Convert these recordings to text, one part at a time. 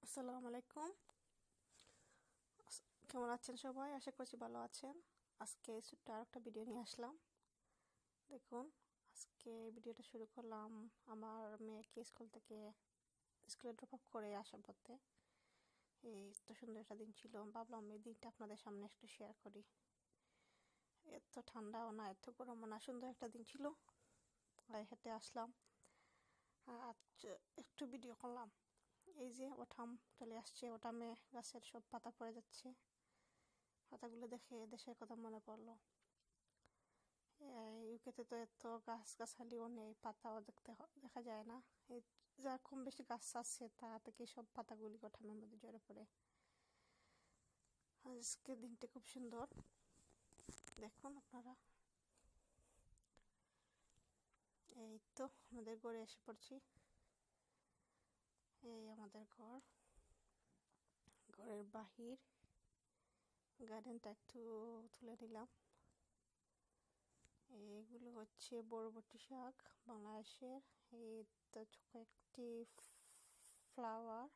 আসসালামু আলাইকুম। কেমন আছেন সবাই? আশা করছি ভালো আছেন। আজকে ছোট্ট আর একটা ভিডিও নিয়ে আসলাম। দেখুন, আজকে ভিডিওটা শুরু করলাম আমার মেয়েকে স্কুলে ড্রপ আপ করে আসার পথে। এই তো সুন্দর একটা দিন ছিল, ভাবলাম এই দিনটা আপনাদের সামনে একটু শেয়ার করি। এত ঠান্ডাও না, এত গরমও না, সুন্দর একটা দিন ছিল। হেঁটে আসলাম আর একটু ভিডিও করলাম। এই যে ওঠাম চলে আসছে, ওঠামে গাছের সব পাতা পড়ে যাচ্ছে। পাতাগুলো দেখে দেশের কথা মনে পড়লো। ইউকেতে তো এত গাছগাছালিও নেই, পাতাও দেখা যায় না। এই যা কম বেশি গাছ আছে তা থেকে সব পাতাগুলি ওঠামের মধ্যে ঝরে পড়ে। আজকে দিনটা খুব সুন্দর, দেখুন আপনারা। এই তো আমাদের ঘরে এসে পড়ছি। এই আমাদের ঘরের বাহির গার্ডেনটা একটু তুলে নিলাম। এইগুলো হচ্ছে বরবটি শাক, বাংলাদেশের। এই তো কয়েকটি ফ্লাওয়ার,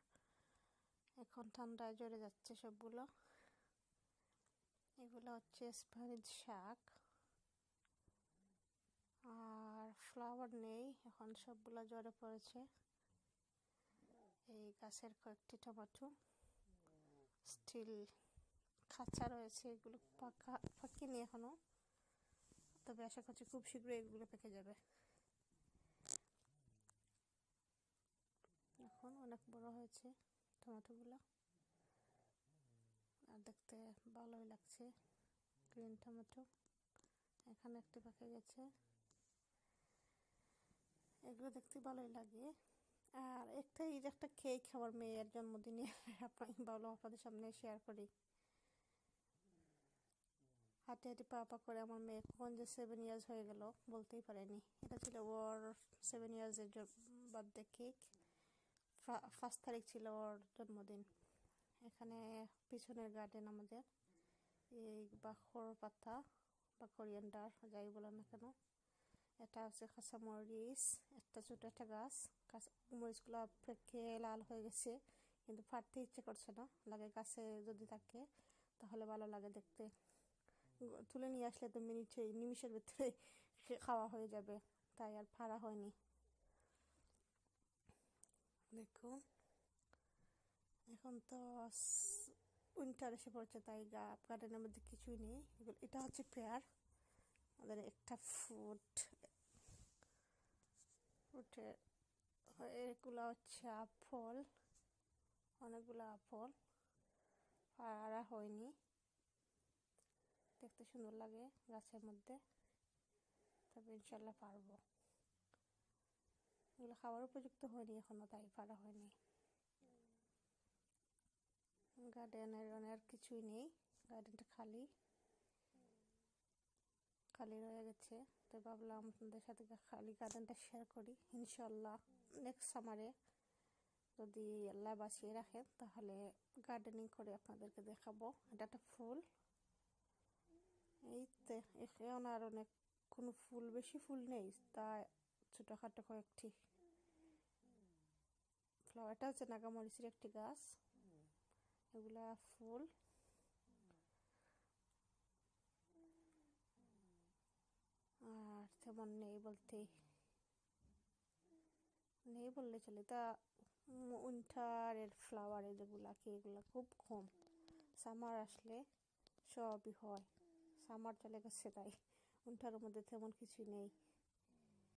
এখন ঠান্ডায় ঝরে যাচ্ছে সবগুলো। এগুলো হচ্ছে স্প্যানিশ শাক, আর ফ্লাওয়ার নেই এখন, সবগুলো ঝরে পড়েছে। এই গাছের কয়েকটি টমেটো স্টিল খাঁচা রয়েছে, এগুলো পাকেনি এখনো, তবে আশা করছি খুব শীঘ্রই এগুলো পেকে যাবে। এখন অনেক বড় হয়েছে টমেটোগুলো, আর দেখতে ভালোই লাগছে। গ্রিন টমেটো, এখানে একটি পেকে গেছে। এগুলো দেখতে ভালোই লাগে। আর একটা কেক আমার মেয়ের জন্মদিনে ভাবলাম আপনাদের সামনে শেয়ার করি। হাঁটে হাঁটে পা করে আমার মেয়ে কখন যে 7 ইয়ার্স হয়ে গেল বলতেই পারেনি। এটা ছিল ওর 7 ইয়ার্সের বার্থডে কেক। 1 তারিখ ছিল ওর জন্মদিন। এখানে পিছনের গার্ডেন আমাদের, এই বাখর পাতা বা কোরিয়ান্ডার যাই বলেন না কেন, এটা হচ্ছে কাঁচামরিচ, একটা ছোট একটা গাছ। মরিচগুলো পেকে লাল হয়ে গেছে, কিন্তু ফাটতে ইচ্ছে করছে না। লাগে গাছে যদি থাকে তাহলে ভালো লাগে দেখতে। তুলে নিয়ে আসলে তো নিমিষের ভিতরে খাওয়া হয়ে যাবে, তাই আর ফাড়া হয়নি। দেখুন, এখন তো উইন্টার এসে পড়ছে, তাই গার্ডেনের মধ্যে কিছুই নেই। এটা হচ্ছে পেয়ার, আমাদের একটা ফ্রুটের। এগুলো হচ্ছে আপেল, অনেকগুলো আপেল পাড়া হয়নি, দেখতে সুন্দর লাগে গাছের মধ্যে, তবে ইনশাল্লাহ পারবো। এগুলো খাওয়ার উপযুক্ত হয়নি এখনো, তাই পাড়া হয়নি। গার্ডেনের আর কিছুই নেই, গার্ডেনটা খালি রয়ে গেছে। তো ভাবলাম আপনাদের সাথে খালি গার্ডেনটা শেয়ার করি। ইনশাল্লাহ নেক্সট সামারে যদি আল্লাহ বাঁচিয়ে রাখেন তাহলে গার্ডেনিং করে আপনাদেরকে দেখাবো। এটা একটা ফুল, এই তো এখন আর অনেক কোনো বেশি ফুল নেই, তা ছোটখাটো কয়েকটি ফ্লাওয়ারটা হচ্ছে নাগামরিচের একটি গাছ। এগুলা ফুল, আর তেমন নেই বললে চলে। তা উইন্টারের ফ্লাওয়ারে যেগুলা কি, এগুলো খুব কম। সামার আসলে সবই হয়, সামার চলে গেছে, তাই উইন্টারের মধ্যে তেমন কিছুই নেই।